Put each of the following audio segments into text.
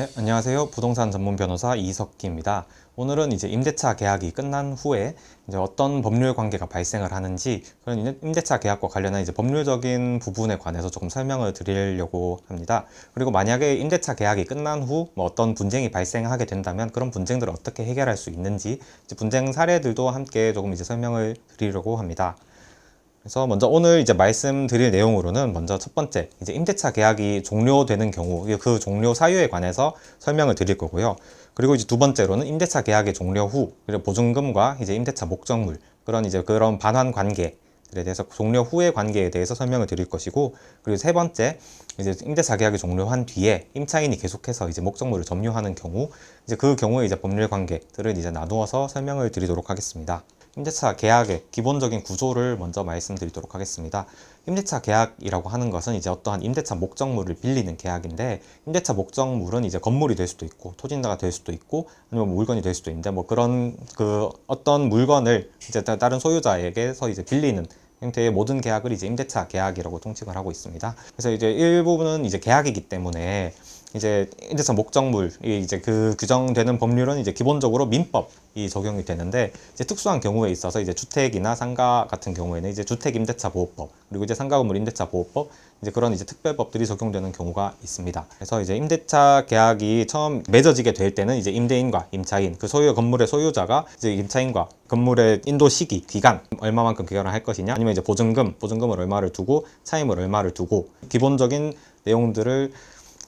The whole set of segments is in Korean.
네, 안녕하세요. 부동산 전문 변호사 이석기입니다. 오늘은 이제 임대차 계약이 끝난 후에 이제 어떤 법률 관계가 발생을 하는지 그런 임대차 계약과 관련한 이제 법률적인 부분에 관해서 조금 설명을 드리려고 합니다. 그리고 만약에 임대차 계약이 끝난 후 뭐 어떤 분쟁이 발생하게 된다면 그런 분쟁들을 어떻게 해결할 수 있는지 이제 분쟁 사례들도 함께 조금 이제 설명을 드리려고 합니다. 그래서 먼저 오늘 이제 말씀드릴 내용으로는 먼저 첫 번째 이제 임대차 계약이 종료되는 경우 그 종료 사유에 관해서 설명을 드릴 거고요. 그리고 이제 두 번째로는 임대차 계약의 종료 후 그리고 보증금과 이제 임대차 목적물 그런 반환 관계에 대해서 종료 후의 관계에 대해서 설명을 드릴 것이고, 그리고 세 번째 이제 임대차 계약이 종료한 뒤에 임차인이 계속해서 이제 목적물을 점유하는 경우 이제 그 경우에 이제 법률 관계들을 이제 나누어서 설명을 드리도록 하겠습니다. 임대차 계약의 기본적인 구조를 먼저 말씀드리도록 하겠습니다. 임대차 계약이라고 하는 것은 이제 어떠한 임대차 목적물을 빌리는 계약인데, 임대차 목적물은 이제 건물이 될 수도 있고 토지가 될 수도 있고 아니면 물건이 될 수도 있는데, 뭐 그런 어떤 물건을 이제 다른 소유자에게서 이제 빌리는 형태의 모든 계약을 이제 임대차 계약이라고 통칭을 하고 있습니다. 그래서 이제 일부분은 이제 계약이기 때문에 이제 임대차 목적물이 이제 그 규정되는 법률은 이제 기본적으로 민법이 적용이 되는데, 이제 특수한 경우에 있어서 이제 주택이나 상가 같은 경우에는 이제 주택임대차보호법, 그리고 이제 상가건물 임대차보호법, 이제 그런 이제 특별법들이 적용되는 경우가 있습니다. 그래서 이제 임대차 계약이 처음 맺어지게 될 때는 이제 임대인과 임차인, 그 소유 건물의 소유자가 이제 임차인과 건물의 인도 시기, 기간, 얼마만큼 기간을 할 것이냐, 아니면 이제 보증금을 얼마를 두고 차임을 얼마를 두고 기본적인 내용들을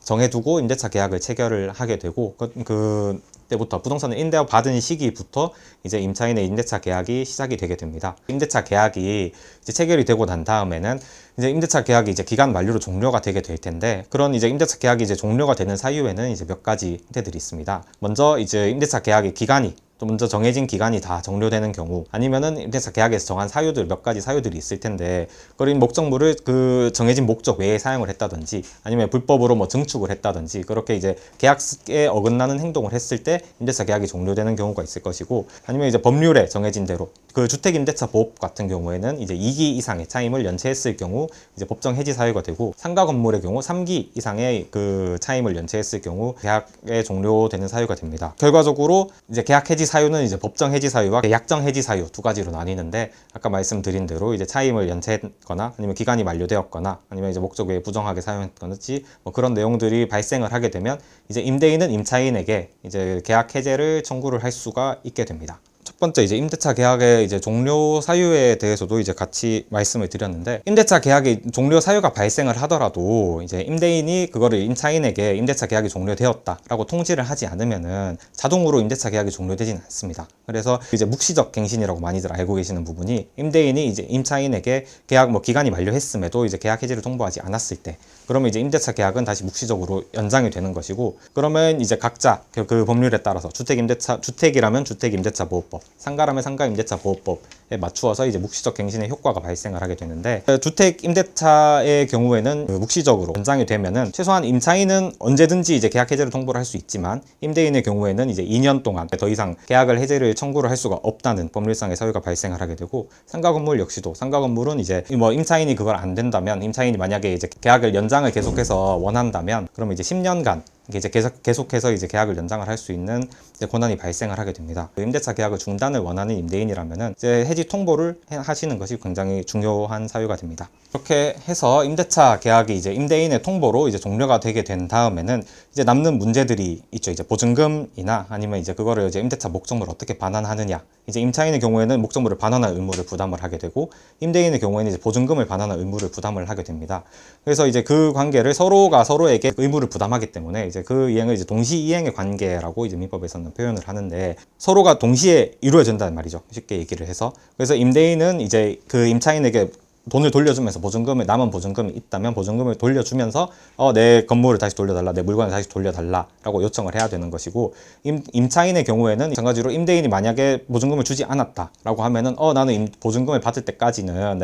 정해두고 임대차 계약을 체결을 하게 되고, 그때부터 부동산을 임대받은 시기부터 이제 임차인의 임대차 계약이 시작이 되게 됩니다. 임대차 계약이 이제 체결이 되고 난 다음에는 이제 임대차 계약이 이제 기간 만료로 종료가 되게 될 텐데, 그런 이제 임대차 계약이 이제 종료가 되는 사유에는 이제 몇 가지 형태들이 있습니다. 먼저 이제 임대차 계약의 기간이 또 먼저 정해진 기간이 다 종료되는 경우, 아니면은 임대차 계약에서 정한 사유들 몇 가지 사유들이 있을 텐데, 그런 목적물을 그 정해진 목적 외에 사용을 했다든지 아니면 불법으로 뭐 증축을 했다든지 그렇게 이제 계약에 어긋나는 행동을 했을 때 임대차 계약이 종료되는 경우가 있을 것이고, 아니면 이제 법률에 정해진 대로 그 주택임대차보호법 같은 경우에는 이제 2기 이상의 차임을 연체했을 경우 이제 법정 해지 사유가 되고, 상가 건물의 경우 3기 이상의 그 차임을 연체했을 경우 계약에 종료되는 사유가 됩니다. 결과적으로 이제 계약 해지 사유는 이제 법정 해지 사유와 약정 해지 사유 두 가지로 나뉘는데, 아까 말씀드린 대로 이제 차임을 연체했거나 아니면 기간이 만료되었거나 아니면 이제 목적 외에 부정하게 사용했거든지 뭐 그런 내용들이 발생을 하게 되면 이제 임대인은 임차인에게 이제 계약 해제를 청구를 할 수가 있게 됩니다. 첫 번째 이제 임대차 계약의 이제 종료 사유에 대해서도 이제 같이 말씀을 드렸는데, 임대차 계약의 종료 사유가 발생을 하더라도 이제 임대인이 그거를 임차인에게 임대차 계약이 종료되었다라고 통지를 하지 않으면은 자동으로 임대차 계약이 종료되지는 않습니다. 그래서 이제 묵시적 갱신이라고 많이들 알고 계시는 부분이, 임대인이 이제 임차인에게 계약 뭐 기간이 만료했음에도 이제 계약 해지를 통보하지 않았을 때, 그러면 이제 임대차 계약은 다시 묵시적으로 연장이 되는 것이고, 그러면 이제 각자 그 법률에 따라서 주택이라면 주택임대차보호법, 상가라면 상가임대차보호법에 맞추어서 이제 묵시적 갱신의 효과가 발생을 하게 되는데, 주택임대차의 경우에는 묵시적으로 연장이 되면은 최소한 임차인은 언제든지 이제 계약 해제를 통보를 할 수 있지만, 임대인의 경우에는 이제 2년 동안 더 이상 계약을 해제를 청구를 할 수가 없다는 법률상의 사유가 발생을 하게 되고, 상가 건물 역시도 상가 건물은 이제 뭐 임차인이 그걸 안 된다면, 임차인이 만약에 이제 계약을 연장을 계속해서 원한다면 그러면 이제 10년간 이제 계속해서 이제 계약을 연장을 할 수 있는 이제 권한이 발생을 하게 됩니다. 임대차 계약을 중단을 원하는 임대인이라면은 이제 해지 통보를 하시는 것이 굉장히 중요한 사유가 됩니다. 그렇게 해서 임대차 계약이 이제 임대인의 통보로 이제 종료가 되게 된 다음에는 이제 남는 문제들이 있죠. 이제 보증금이나 아니면 이제 그거를 이제 임대차 목적물을 어떻게 반환하느냐. 이제 임차인의 경우에는 목적물을 반환할 의무를 부담을 하게 되고, 임대인의 경우에는 이제 보증금을 반환할 의무를 부담을 하게 됩니다. 그래서 이제 그 관계를 서로가 서로에게 의무를 부담하기 때문에 이제 그 이행을 이제 동시이행의 관계라고 이제 민법에서는 표현을 하는데, 서로가 동시에 이루어진다는 말이죠. 쉽게 얘기를 해서. 그래서 임대인은 이제 그 임차인에게 돈을 돌려주면서 남은 보증금이 있다면 보증금을 돌려주면서 내 건물을 다시 돌려달라, 내 물건을 다시 돌려달라 라고 요청을 해야 되는 것이고, 임차인의 경우에는 마찬가지로 임대인이 만약에 보증금을 주지 않았다 라고 하면은 나는 보증금을 받을 때까지는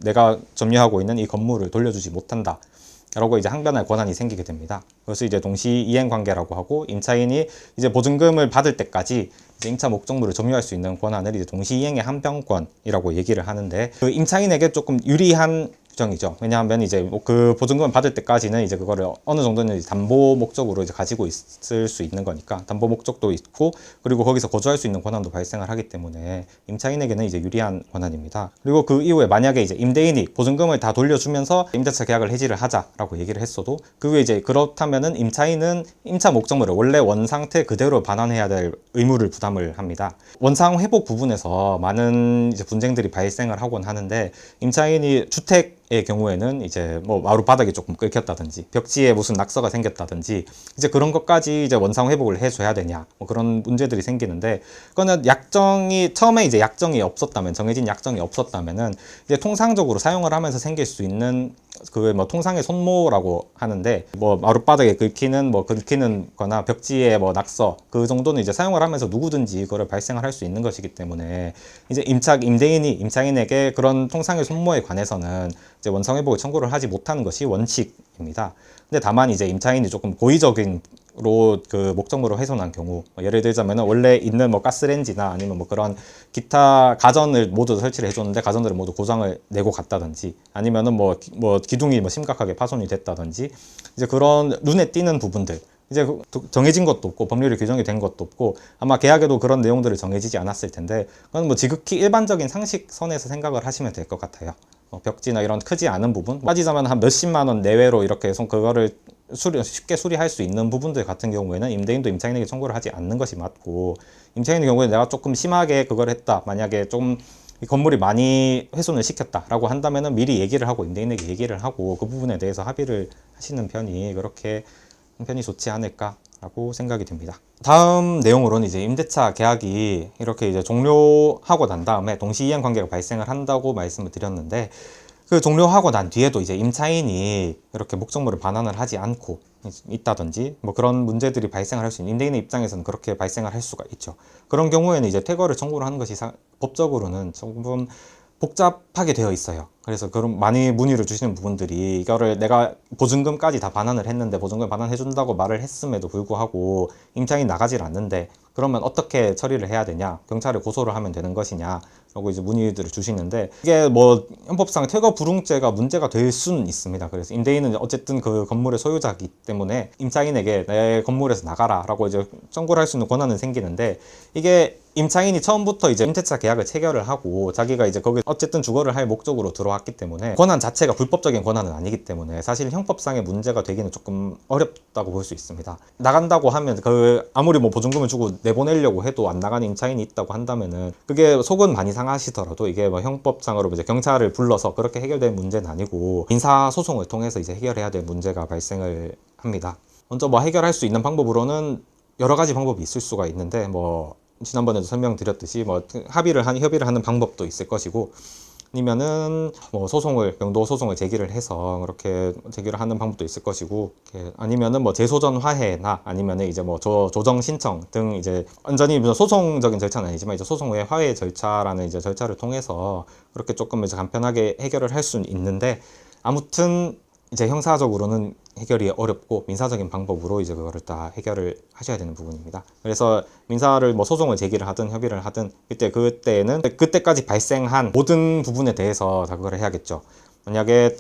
내가 점유하고 있는 이 건물을 돌려주지 못한다 라고 이제 항변할 권한이 생기게 됩니다. 그래서 이제 동시 이행 관계라고 하고, 임차인이 이제 보증금을 받을 때까지 이제 임차 목적물을 점유할 수 있는 권한을 이제 동시 이행의 한변권이라고 얘기를 하는데, 그 임차인에게 조금 유리한 규정이죠. 왜냐하면 이제 뭐그 보증금을 받을 때까지는 이제 그거를 어느 정도는 담보 목적으로 이제 가지고 있을 수 있는 거니까 담보 목적도 있고 그리고 거기서 거주할 수 있는 권한도 발생을 하기 때문에 임차인에게는 이제 유리한 권한입니다. 그리고 그 이후에 만약에 이제 임대인이 보증금을 다 돌려주면서 임대차 계약을 해지를 하자라고 얘기를 했어도 그 후에 이제 그렇다면은 임차인은 임차 목적물을 원래 원 상태 그대로 반환해야 될 의무를 부담을 합니다. 원상 회복 부분에서 많은 이제 분쟁들이 발생을 하곤 하는데 임차인이 주택의 경우에는 이제 뭐 마루 바닥이 조금 끓겼다든지 벽지에 무슨 낙서가 생겼다든지 이제 그런 것까지 이제 원상 회복을 해줘야 되냐 뭐 그런 문제들이 생기는데 그거는 약정이 처음에 이제 약정이 없었다면 정해진 약정이 없었다면은 이제 통상적으로 사용을 하면서 생길 수 있는 그 뭐 통상의 손모라고 하는데 뭐 마룻바닥에 긁히는 거나 벽지에 뭐 낙서 그 정도는 이제 사용을 하면서 누구든지 이거를 발생을 할 수 있는 것이기 때문에 이제 임차인이 임차인에게 그런 통상의 손모에 관해서는 이제 원상회복을 청구를 하지 못하는 것이 원칙입니다. 근데 다만 이제 임차인이 조금 고의적인 그 목적물을 훼손한 경우 예를 들자면 원래 있는 뭐 가스레인지나 아니면 뭐 그런 기타 가전을 모두 설치를 해줬는데 가전들을 모두 고장을 내고 갔다든지 아니면은 뭐 기둥이 뭐 심각하게 파손이 됐다든지 이제 그런 눈에 띄는 부분들 이제 정해진 것도 없고 법률이 규정이 된 것도 없고 아마 계약에도 그런 내용들을 정해지지 않았을 텐데 그건 뭐 지극히 일반적인 상식선에서 생각을 하시면 될 것 같아요. 벽지나 이런 크지 않은 부분 빠지자면 한 몇십만 원 내외로 이렇게 그거를 쉽게 수리할 수 있는 부분들 같은 경우에는 임대인도 임차인에게 청구를 하지 않는 것이 맞고 임차인의 경우에 내가 조금 심하게 그걸 했다 만약에 좀 이 건물이 많이 훼손을 시켰다라고 한다면은 미리 얘기를 하고 임대인에게 얘기를 하고 그 부분에 대해서 합의를 하시는 편이 그렇게 편이 좋지 않을까라고 생각이 듭니다. 다음 내용으로는 이제 임대차 계약이 이렇게 이제 종료하고 난 다음에 동시이행 관계가 발생을 한다고 말씀을 드렸는데 그 종료하고 난 뒤에도 이제 임차인이 이렇게 목적물을 반환을 하지 않고 있다든지 뭐 그런 문제들이 발생을 할 수 있는 임대인의 입장에서는 그렇게 발생을 할 수가 있죠. 그런 경우에는 이제 퇴거를 청구를 하는 것이 법적으로는 조금 복잡하게 되어 있어요. 그래서 그런 많이 문의를 주시는 부분들이 이거를 내가 보증금까지 다 반환을 했는데 보증금 반환해 준다고 말을 했음에도 불구하고 임차인이 나가질 않는데 그러면 어떻게 처리를 해야 되냐 경찰에 고소를 하면 되는 것이냐 라고 이제 문의들을 주시는데 이게 뭐 형법상 퇴거 불응죄가 문제가 될 수는 있습니다. 그래서 임대인은 어쨌든 그 건물의 소유자이기 때문에 임차인에게 내 건물에서 나가라 라고 이제 청구를 할 수 있는 권한은 생기는데 이게 임차인이 처음부터 이제 임대차 계약을 체결을 하고 자기가 이제 거기 어쨌든 주거를 할 목적으로 들어왔기 때문에 권한 자체가 불법적인 권한은 아니기 때문에 사실 형법상의 문제가 되기는 조금 어렵다고 볼 수 있습니다. 나간다고 하면 그 아무리 뭐 보증금을 주고 내보내려고 해도 안 나가는 임차인이 있다고 한다면은 그게 속은 많이 상하시더라도 이게 뭐 형법상으로 이제 경찰을 불러서 그렇게 해결될 문제는 아니고 민사 소송을 통해서 이제 해결해야 될 문제가 발생을 합니다. 먼저 뭐 해결할 수 있는 방법으로는 여러 가지 방법이 있을 수가 있는데 뭐 지난번에도 설명드렸듯이 뭐 협의를 하는 방법도 있을 것이고 아니면은 뭐 명도 소송을 제기를 해서 그렇게 제기를 하는 방법도 있을 것이고 아니면은 뭐 재소전 화해나 아니면은 이제 뭐 조정 신청 등 이제 완전히 소송적인 절차는 아니지만 이제 소송 외 화해 절차라는 이제 절차를 통해서 그렇게 조금 이제 간편하게 해결을 할 수는 있는데 아무튼 이제 형사적으로는 해결이 어렵고 민사적인 방법으로 이제 그거를 다 해결을 하셔야 되는 부분입니다. 그래서 민사를 뭐 소송을 제기를 하든 협의를 하든 그때는 그때까지 발생한 모든 부분에 대해서 다 그걸 해야겠죠. 만약에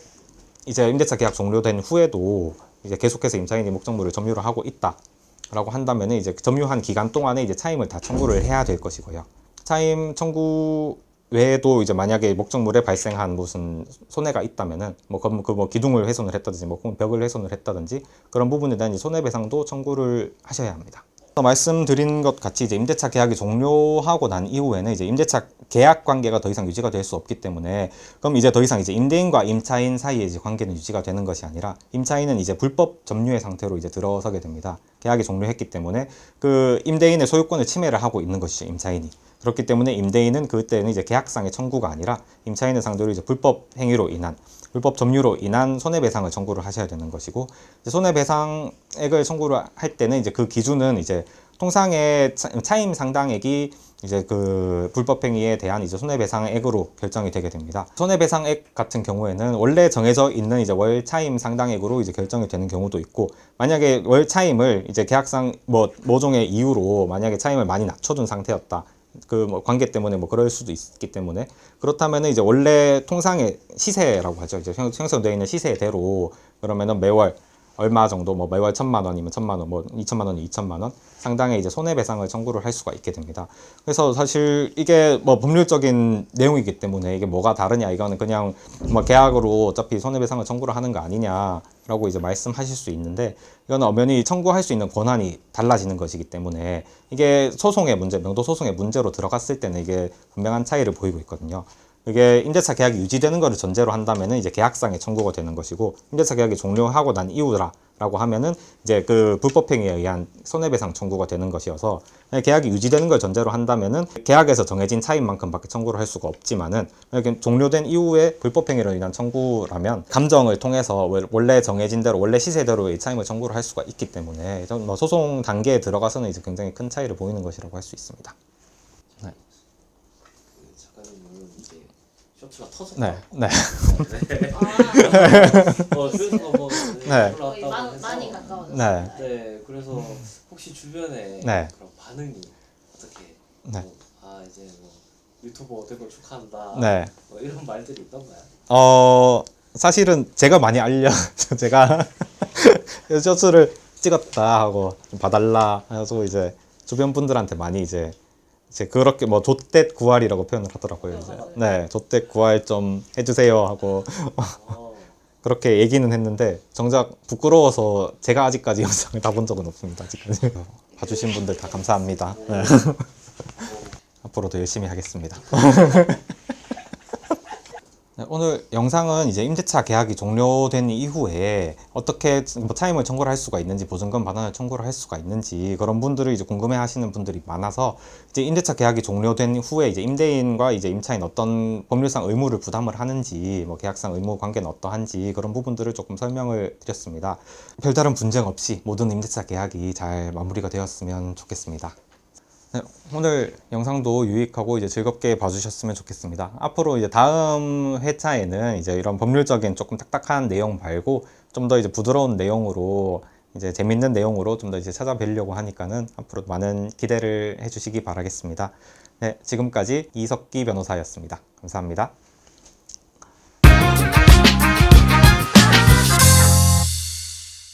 이제 임대차 계약 종료된 후에도 이제 계속해서 임차인이 목적물을 점유를 하고 있다라고 한다면 이제 점유한 기간 동안에 이제 차임을 다 청구를 해야 될 것이고요. 차임 청구 외에도 이제 만약에 목적물에 발생한 무슨 손해가 있다면은 뭐 기둥을 훼손을 했다든지 뭐 벽을 훼손을 했다든지 그런 부분에 대한 손해배상도 청구를 하셔야 합니다. 말씀드린 것 같이 이제 임대차 계약이 종료하고 난 이후에는 이제 임대차 계약 관계가 더 이상 유지가 될 수 없기 때문에 그럼 이제 더 이상 이제 임대인과 임차인 사이의 이제 관계는 유지가 되는 것이 아니라 임차인은 이제 불법 점유의 상태로 이제 들어서게 됩니다. 계약이 종료했기 때문에 그 임대인의 소유권을 침해를 하고 있는 것이죠, 임차인이. 그렇기 때문에 임대인은 그때는 이제 계약상의 청구가 아니라 임차인을 상대로 이제 불법 점유로 인한 손해배상을 청구를 하셔야 되는 것이고 손해배상액을 청구를 할 때는 이제 그 기준은 이제 통상의 차임 상당액이 이제 그 불법행위에 대한 이제 손해배상액으로 결정이 되게 됩니다. 손해배상액 같은 경우에는 원래 정해져 있는 이제 월 차임 상당액으로 이제 결정이 되는 경우도 있고 만약에 월 차임을 이제 계약상 모종의 이유로 만약에 차임을 많이 낮춰준 상태였다. 그 뭐 관계 때문에 뭐 그럴 수도 있기 때문에 그렇다면은 이제 원래 통상의 시세라고 하죠. 이제 형성되어 있는 시세대로 그러면은 매월 얼마 정도 뭐 매월 1,000만 원이면 1,000만 원, 뭐 2,000만 원이면 2,000만 원 상당의 이제 손해배상을 청구를 할 수가 있게 됩니다. 그래서 사실 이게 뭐 법률적인 내용이기 때문에 이게 뭐가 다르냐 이거는 그냥 뭐 계약으로 어차피 손해배상을 청구를 하는 거 아니냐라고 이제 말씀하실 수 있는데 이거는 엄연히 청구할 수 있는 권한이 달라지는 것이기 때문에 이게 소송의 문제, 명도 소송의 문제로 들어갔을 때는 이게 분명한 차이를 보이고 있거든요. 이게 임대차 계약이 유지되는 것을 전제로 한다면은 이제 계약상의 청구가 되는 것이고 임대차 계약이 종료하고 난 이후라라고 하면은 이제 그 불법행위에 의한 손해배상 청구가 되는 것이어서 계약이 유지되는 걸 전제로 한다면은 계약에서 정해진 차임만큼밖에 청구를 할 수가 없지만은 이렇게 종료된 이후에 불법행위로 인한 청구라면 감정을 통해서 원래 정해진 대로 원래 시세대로의 차임을 청구를 할 수가 있기 때문에 뭐 소송 단계에 들어가서는 이제 굉장히 큰 차이를 보이는 것이라고 할 수 있습니다. 네. 작가님은 이제 쇼츠가 터졌다. 네, 네. 조회수가 뭐 네. 거의 올라왔다고 해서 많이 가까워졌어요. 네. 네, 그래서 혹시 주변에 네. 그런 반응이 어떻게? 네. 이제 뭐 유튜버 된 걸 축하한다. 네. 뭐 이런 말들이 있던가요? 사실은 제가 많이 제가 쇼츠를 찍었다 하고 좀 봐달라 해서 이제 주변 분들한테 많이 이제 그렇게 뭐 좆댓 구할이라고 표현을 하더라고요. 이제 네, 좆댓 구할 좀 해주세요 하고 어, 그렇게 얘기는 했는데 정작 부끄러워서 제가 아직까지 영상을 다 본 적은 없습니다. 아직까지 봐주신 분들 다 감사합니다. 네. 앞으로도 열심히 하겠습니다. 네, 오늘 영상은 이제 임대차 계약이 종료된 이후에 어떻게 뭐 차임을 청구를 할 수가 있는지 보증금 반환을 청구를 할 수가 있는지 그런 분들을 이제 궁금해 하시는 분들이 많아서 이제 임대차 계약이 종료된 후에 이제 임대인과 이제 임차인 어떤 법률상 의무를 부담을 하는지 뭐 계약상 의무 관계는 어떠한지 그런 부분들을 조금 설명을 드렸습니다. 별다른 분쟁 없이 모든 임대차 계약이 잘 마무리가 되었으면 좋겠습니다. 네, 오늘 영상도 유익하고 이제 즐겁게 봐주셨으면 좋겠습니다. 앞으로 이제 다음 회차에는 이제 이런 법률적인 조금 딱딱한 내용 말고 좀 더 이제 부드러운 내용으로 이제 재밌는 내용으로 좀 더 이제 찾아뵈려고 하니까는 앞으로 많은 기대를 해주시기 바라겠습니다. 네, 지금까지 이석기 변호사였습니다. 감사합니다.